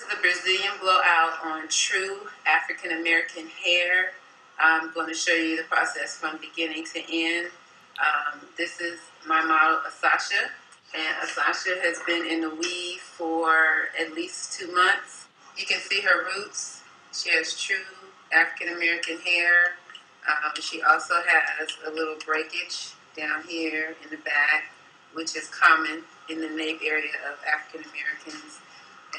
The Brazilian blowout on true African American hair. I'm going to show you the process from beginning to end. This is my model, Asasha, and Asasha has been in the weave for at least 2 months. You can see her roots. She has true African American hair. She also has a little breakage down here in the back, which is common in the nape area of African Americans.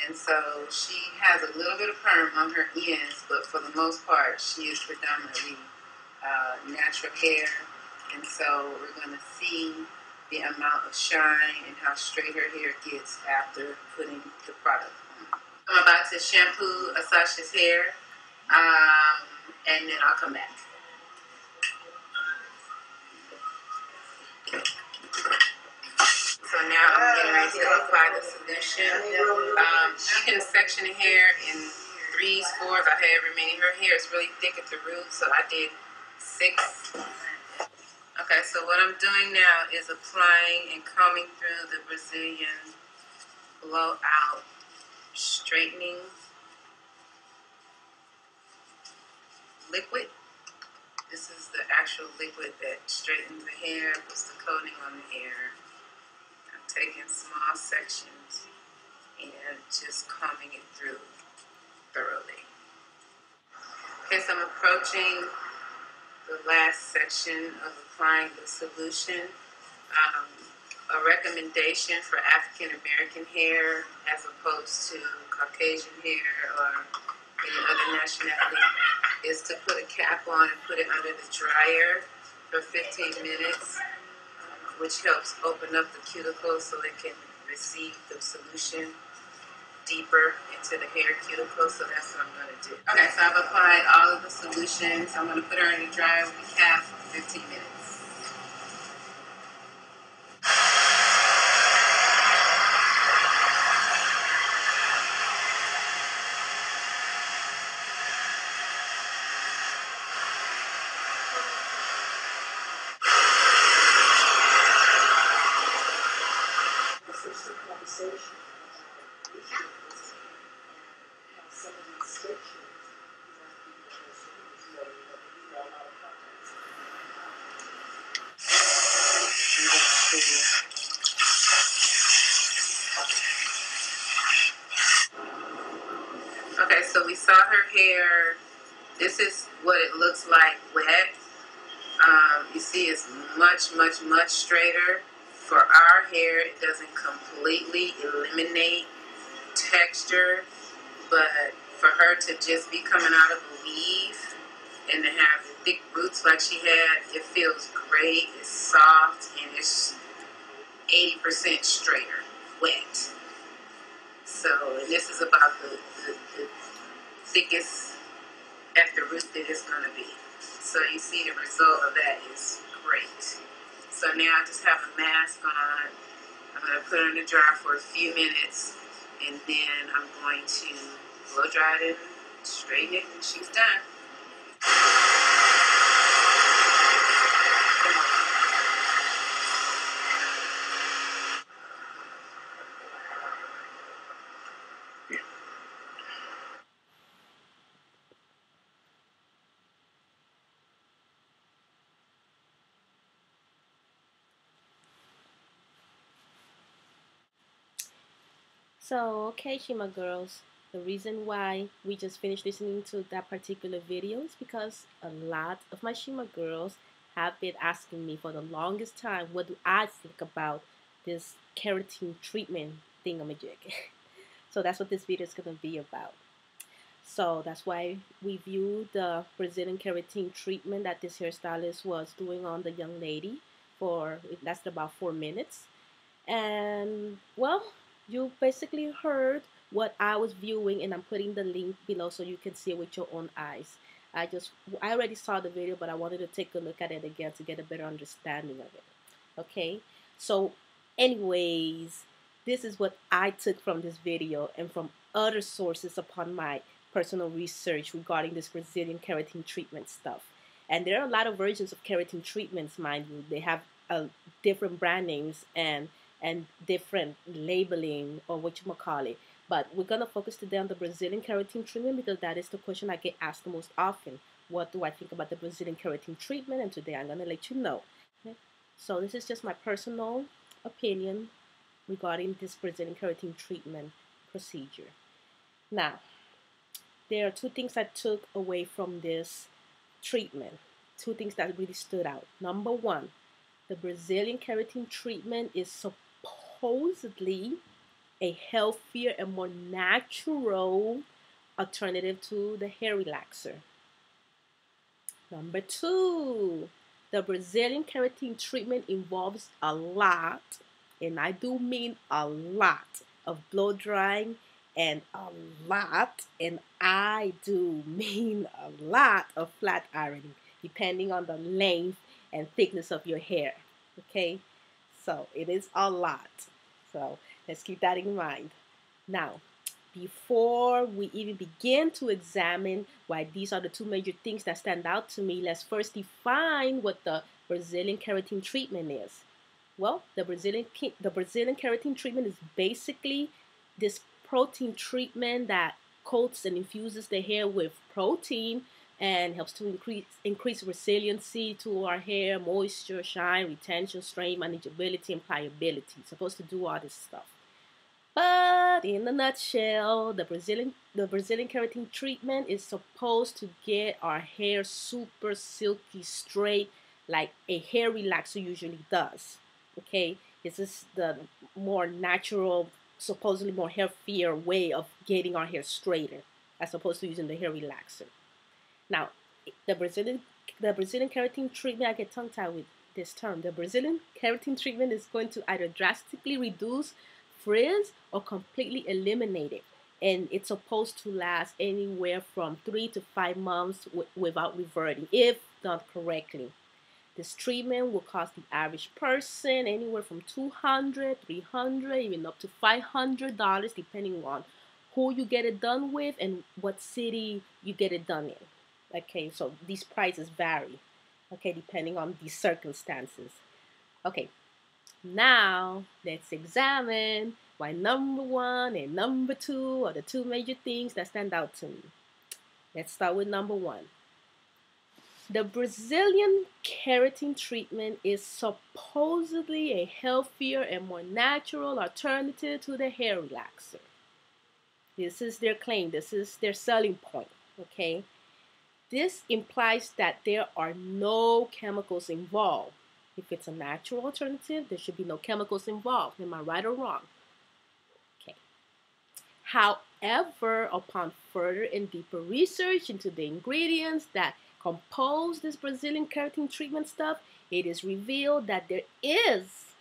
And so she has a little bit of perm on her ends, but for the most part, she is predominantly natural hair. And so we're going to see the amount of shine and how straight her hair gets after putting the product on. I'm about to shampoo Asasha's hair, and then I'll come back. So now I'm getting ready to apply the solution. You can section the hair in 3s, 4s, or however many. Her hair is really thick at the root, so I did 6. Okay, so what I'm doing now is applying and combing through the Brazilian blowout straightening liquid. This is the actual liquid that straightens the hair, puts the coating on the hair. I'm taking small sections and just combing it through thoroughly. Okay, so I'm approaching the last section of applying the solution. A recommendation for African American hair as opposed to Caucasian hair or any other nationality is to put a cap on and put it under the dryer for 15 minutes, which helps open up the cuticle so it can receive the solution deeper into the hair cuticle. So that's what I'm going to do. Okay, so I've applied all of the solutions. I'm going to put her in the dryer with a cap for 15 minutes. Okay, so we saw her hair. This is what it looks like wet. You see it's much, much, much straighter. For our hair, it doesn't completely eliminate texture, but for her to just be coming out of a weave and to have thick roots like she had, it feels great. It's soft and it's 80% straighter, wet. So, and this is about the thickest at the root that it's going to be. So you see the result of that is great. So now I just have a mask on. I'm going to put it in the dryer for a few minutes, and then I'm going to blow dry it and straighten it, and she's done. So, okay, Shima girls, the reason why we just finished listening to that particular video is because a lot of my Shima girls have been asking me for the longest time, what do I think about this keratin treatment thingamajig? So that's what this video is going to be about. So that's why we viewed the Brazilian keratin treatment that this hairstylist was doing on the young lady for, it lasted about 4 minutes. And well, you basically heard what I was viewing, and I'm putting the link below so you can see it with your own eyes. I already saw the video, but I wanted to take a look at it again to get a better understanding of it. Okay, so anyways, this is what I took from this video and from other sources upon my personal research regarding this Brazilian keratin treatment stuff. And there are a lot of versions of keratin treatments, mind you. They have different brand names and different labeling, or what you call it. But we're going to focus today on the Brazilian keratin treatment because that is the question I get asked the most often. What do I think about the Brazilian keratin treatment? And today I'm going to let you know. Okay? So this is just my personal opinion regarding this Brazilian keratin treatment procedure. Now, there are two things I took away from this treatment. Two things that really stood out. Number one, the Brazilian keratin treatment is supposedly a healthier and more natural alternative to the hair relaxer. Number two, the Brazilian keratin treatment involves a lot, and I do mean a lot, of blow drying and a lot, and I do mean a lot of flat ironing, depending on the length and thickness of your hair. Okay, so it is a lot. So let's keep that in mind. Now, before we even begin to examine why these are the two major things that stand out to me, let's first define what the Brazilian keratin treatment is. Well, the Brazilian keratin treatment is basically this protein treatment that coats and infuses the hair with protein and helps to increase resiliency to our hair, moisture, shine, retention, strain, manageability, and pliability. It's supposed to do all this stuff. But in a nutshell, the Brazilian keratin treatment is supposed to get our hair super silky straight like a hair relaxer usually does. Okay, this is the more natural, supposedly more healthier way of getting our hair straighter as opposed to using the hair relaxer. Now, the Brazilian keratin treatment, I get tongue tied with this term. The Brazilian keratin treatment is going to either drastically reduce frizz or completely eliminate it, and it's supposed to last anywhere from 3 to 5 months without reverting if done correctly. This treatment will cost the average person anywhere from $200, $300, even up to $500, depending on who you get it done with and what city you get it done in. Okay, so these prices vary, okay, depending on the circumstances. Okay, now let's examine why number one and number two are the two major things that stand out to me. Let's start with number one. The Brazilian keratin treatment is supposedly a healthier and more natural alternative to the hair relaxer. This is their claim. This is their selling point, okay? This implies that there are no chemicals involved. If it's a natural alternative, there should be no chemicals involved. Am I right or wrong? Okay. However, upon further and deeper research into the ingredients that compose this Brazilian keratin treatment stuff, it is revealed that there is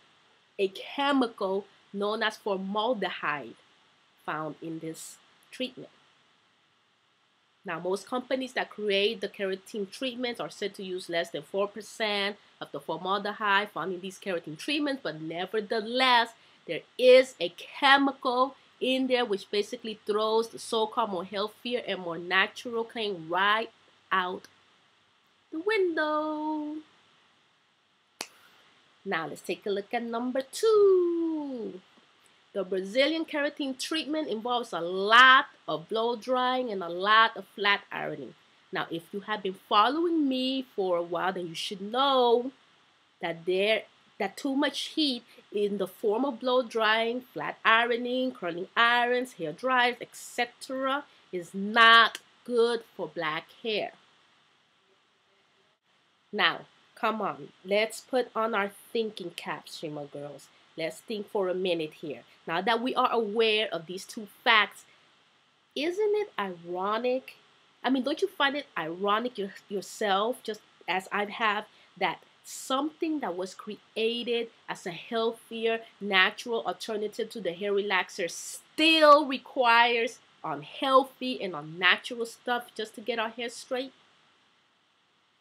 a chemical known as formaldehyde found in this treatment. Now, most companies that create the keratin treatments are said to use less than 4% of the formaldehyde found in these keratin treatments, but nevertheless, there is a chemical in there which basically throws the so-called more healthier and more natural claim right out the window. Now, let's take a look at number two. The Brazilian keratin treatment involves a lot of blow drying and a lot of flat ironing. Now, if you have been following me for a while, then you should know that too much heat in the form of blow drying, flat ironing, curling irons, hair dryers, etc. is not good for black hair. Now, come on, let's put on our thinking caps, Shima girls. Let's think for a minute here. Now that we are aware of these two facts, isn't it ironic? I mean, don't you find it ironic yourself, just as I have, that something that was created as a healthier, natural alternative to the hair relaxer still requires unhealthy and unnatural stuff just to get our hair straight?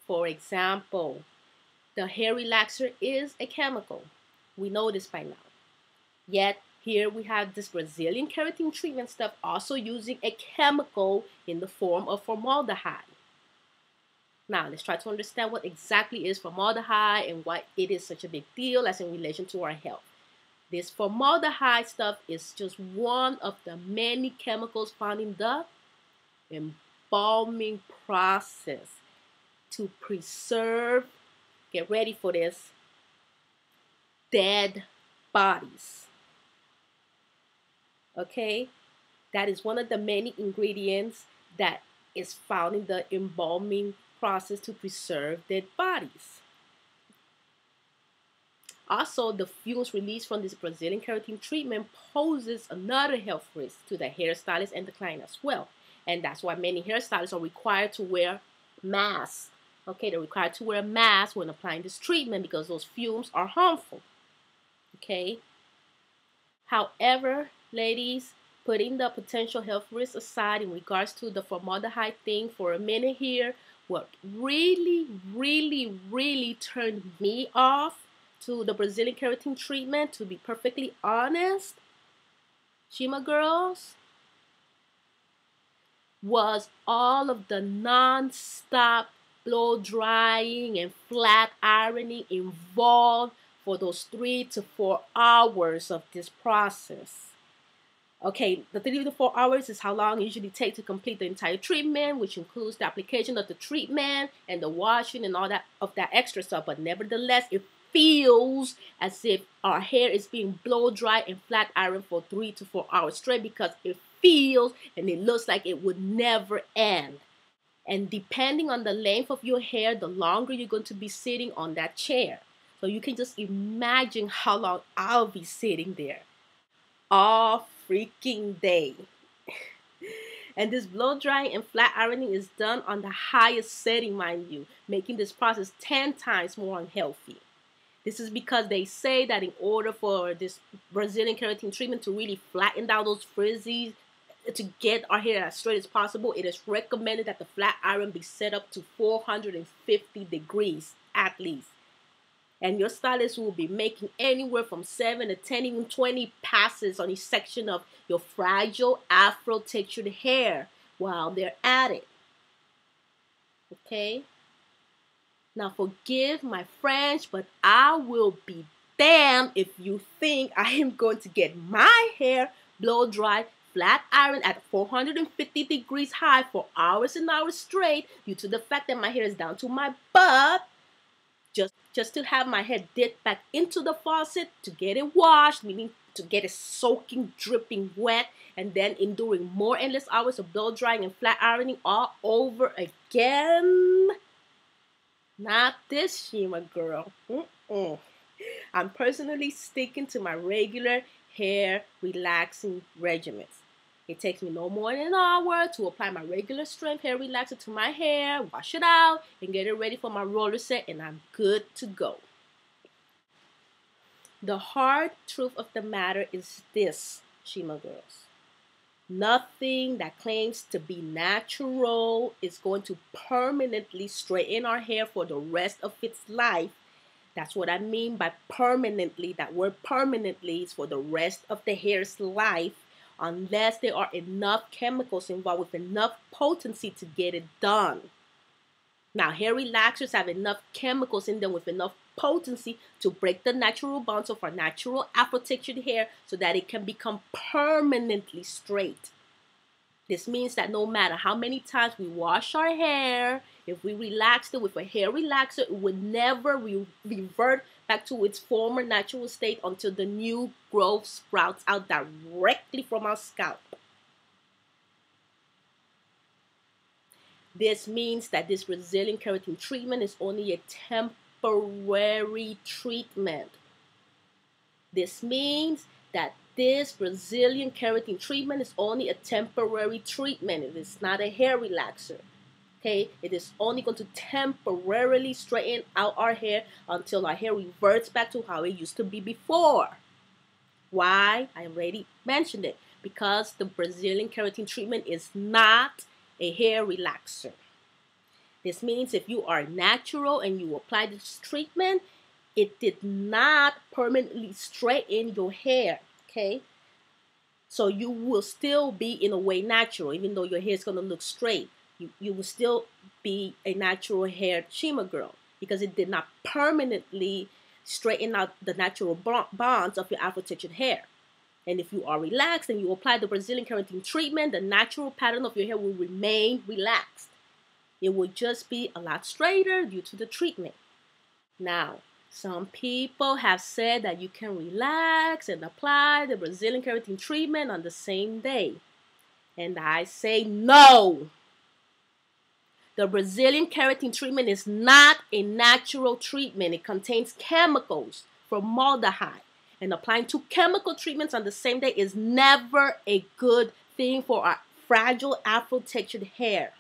For example, the hair relaxer is a chemical. We know this by now. Yet, here we have this Brazilian keratin treatment stuff also using a chemical in the form of formaldehyde. Now, let's try to understand what exactly is formaldehyde and why it is such a big deal as in relation to our health. This formaldehyde stuff is just one of the many chemicals found in the embalming process to preserve, get ready for this, dead bodies. Okay? That is one of the many ingredients that is found in the embalming process to preserve dead bodies. Also, the fumes released from this Brazilian keratin treatment poses another health risk to the hairstylist and the client as well. And that's why many hairstylists are required to wear masks. Okay, they're required to wear a mask when applying this treatment because those fumes are harmful. Okay. However, ladies, putting the potential health risks aside in regards to the formaldehyde thing for a minute here, what really, really, really turned me off to the Brazilian keratin treatment, to be perfectly honest, Shima girls, was all of the non-stop blow drying and flat ironing involved for those 3 to 4 hours of this process. Okay, the 3 to 4 hours is how long it usually takes to complete the entire treatment, which includes the application of the treatment and the washing and all that of that extra stuff. But nevertheless, it feels as if our hair is being blow dry and flat ironed for 3 to 4 hours straight because it feels and it looks like it would never end. And depending on the length of your hair, the longer you're going to be sitting on that chair. So you can just imagine how long I'll be sitting there all freaking day. And this blow drying and flat ironing is done on the highest setting, mind you, making this process 10 times more unhealthy. This is because they say that in order for this Brazilian keratin treatment to really flatten down those frizzies, to get our hair as straight as possible, it is recommended that the flat iron be set up to 450 degrees at least. And your stylist will be making anywhere from 7 to 10, even 20 passes on each section of your fragile afro textured hair while they're at it. Okay? Now forgive my French, but I will be damned if you think I am going to get my hair blow dry, flat iron at 450 degrees high for hours and hours straight due to the fact that my hair is down to my butt. Just to have my hair dipped back into the faucet to get it washed, meaning to get it soaking, dripping wet, and then enduring more endless hours of blow drying and flat ironing all over again. Not this, Shima girl. I'm personally sticking to my regular hair relaxing regimens. It takes me no more than an hour to apply my regular strength hair relaxer to my hair, wash it out, and get it ready for my roller set, and I'm good to go. The hard truth of the matter is this, Shima girls. Nothing that claims to be natural is going to permanently straighten our hair for the rest of its life. That's what I mean by permanently. That word permanently is for the rest of the hair's life, unless there are enough chemicals involved with enough potency to get it done. Now, hair relaxers have enough chemicals in them with enough potency to break the natural bonds of our natural afro-textured hair so that it can become permanently straight. This means that no matter how many times we wash our hair, if we relaxed it with a hair relaxer, it would never revert back to its former natural state until the new growth sprouts out directly from our scalp. This means that this Brazilian keratin treatment is only a temporary treatment. This means that this Brazilian keratin treatment is only a temporary treatment. It is not a hair relaxer. Okay, it is only going to temporarily straighten out our hair until our hair reverts back to how it used to be before. Why? I already mentioned it. Because the Brazilian keratin treatment is not a hair relaxer. This means if you are natural and you apply this treatment, it did not permanently straighten your hair. Okay, so you will still be in a way natural, even though your hair is going to look straight. You will still be a natural haired Shima girl because it did not permanently straighten out the natural bonds of your Afro-textured hair. And if you are relaxed and you apply the Brazilian keratin treatment, the natural pattern of your hair will remain relaxed. It will just be a lot straighter due to the treatment. Now, some people have said that you can relax and apply the Brazilian keratin treatment on the same day. And I say no. The Brazilian keratin treatment is not a natural treatment. It contains chemicals, formaldehyde. And applying 2 chemical treatments on the same day is never a good thing for our fragile Afro-textured hair.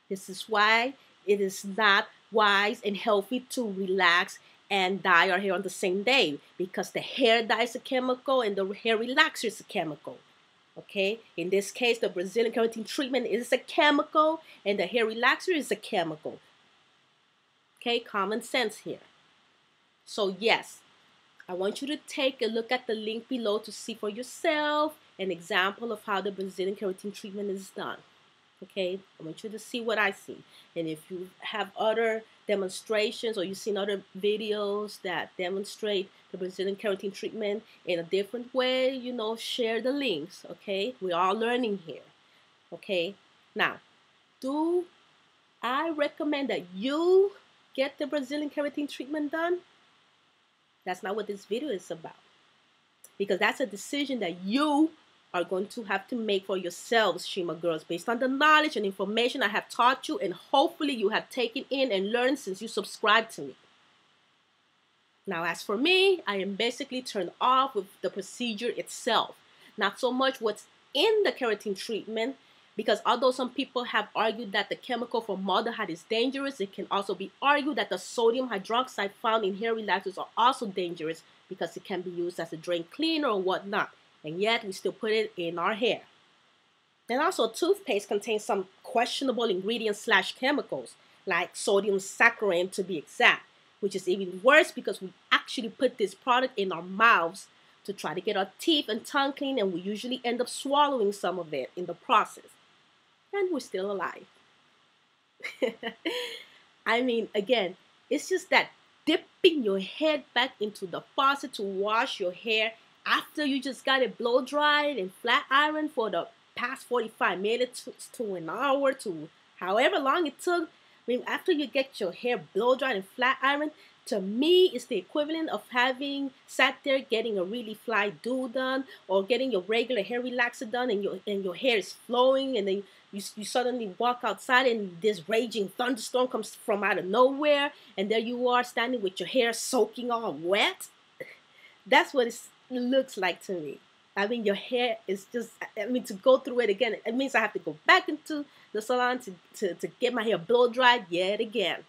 This is why it is not wise and healthy to relax and dye our hair on the same day, because the hair dye is a chemical and the hair relaxer is a chemical. Okay, in this case, the Brazilian keratin treatment is a chemical and the hair relaxer is a chemical. Okay, common sense here. So yes, I want you to take a look at the link below to see for yourself an example of how the Brazilian keratin treatment is done. Okay, I want you to see what I see. And if you have other demonstrations or you've seen other videos that demonstrate the Brazilian keratin treatment in a different way, you know, share the links. Okay, we're all learning here. Okay, now, do I recommend that you get the Brazilian keratin treatment done? That's not what this video is about, because that's a decision that you are going to have to make for yourselves, Shima girls, based on the knowledge and information I have taught you, and hopefully you have taken in and learned since you subscribed to me. Now, as for me, I am basically turned off with the procedure itself, not so much what's in the keratin treatment, because although some people have argued that the chemical formaldehyde is dangerous, it can also be argued that the sodium hydroxide found in hair relaxers are also dangerous because it can be used as a drain cleaner or whatnot. And yet we still put it in our hair. And also, toothpaste contains some questionable ingredients / chemicals, like sodium saccharin to be exact, which is even worse because we actually put this product in our mouths to try to get our teeth and tongue clean, and we usually end up swallowing some of it in the process. And we're still alive. I mean, again, it's just that dipping your head back into the faucet to wash your hair after you just got it blow dried and flat ironed for the past 45 minutes to an hour to however long it took. I mean, after you get your hair blow dried and flat ironed, to me, it's the equivalent of having sat there getting a really fly do done, or getting your regular hair relaxer done, and your hair is flowing, and then you suddenly walk outside and this raging thunderstorm comes from out of nowhere, and there you are standing with your hair soaking all wet. That's what it looks like to me. I mean, your hair is just, I mean, to go through it again, it means I have to go back into the salon to get my hair blow dried yet again,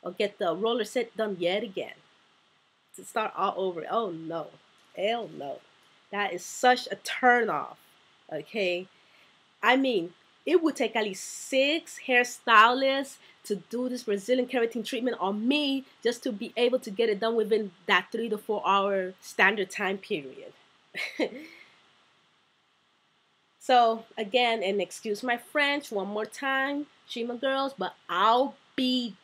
or get the roller set done yet again, to start all over. Oh no, hell no. That is such a turn off, okay? I mean, it would take at least 6 hairstylists to do this Brazilian keratin treatment on me just to be able to get it done within that 3 to 4 hour standard time period. So again, and excuse my French one more time, Shima girls, but I'll be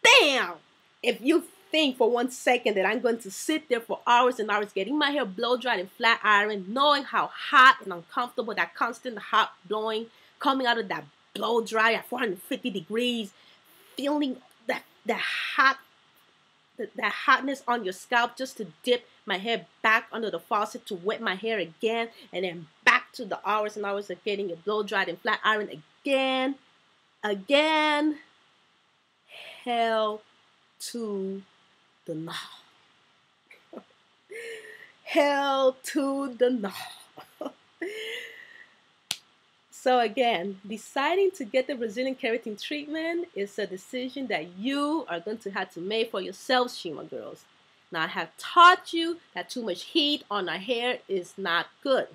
damn if you think for 1 second that I'm going to sit there for hours and hours getting my hair blow dried and flat ironed, knowing how hot and uncomfortable that constant hot blowing coming out of that blow dry at 450 degrees, feeling that hotness on your scalp, just to dip my hair back under the faucet to wet my hair again, and then back to the hours and hours of getting it blow dried and flat ironed again. Hell to the no. Hell to the no. So again, deciding to get the Brazilian keratin treatment is a decision that you are going to have to make for yourselves, Shima girls. Now, I have taught you that too much heat on our hair is not good.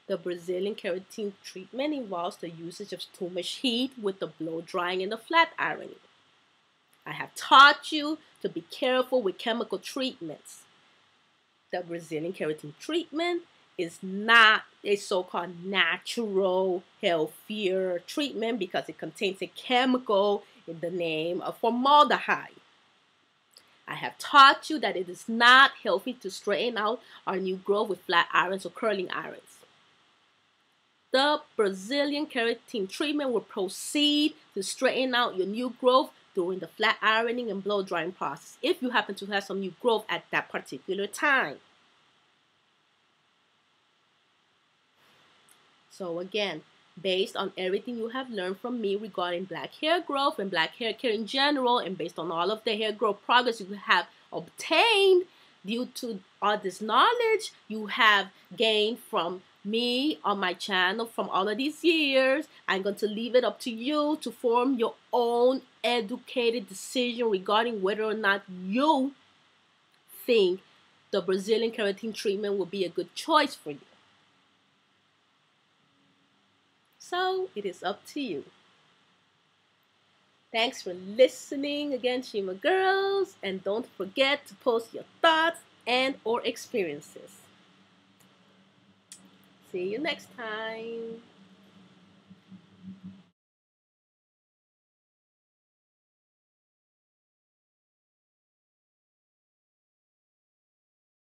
The Brazilian keratin treatment involves the usage of too much heat with the blow drying and the flat ironing. I have taught you to be careful with chemical treatments. The Brazilian keratin treatment is not a so-called natural, healthier treatment because it contains a chemical in the name of formaldehyde. I have taught you that it is not healthy to straighten out our new growth with flat irons or curling irons. The Brazilian keratin treatment will proceed to straighten out your new growth during the flat ironing and blow drying process if you happen to have some new growth at that particular time. So again, based on everything you have learned from me regarding black hair growth and black hair care in general, and based on all of the hair growth progress you have obtained due to all this knowledge you have gained from me on my channel from all of these years, I'm going to leave it up to you to form your own educated decision regarding whether or not you think the Brazilian keratin treatment will be a good choice for you. So it is up to you. Thanks for listening again, Shima girls, and don't forget to post your thoughts and or experiences. See you next time.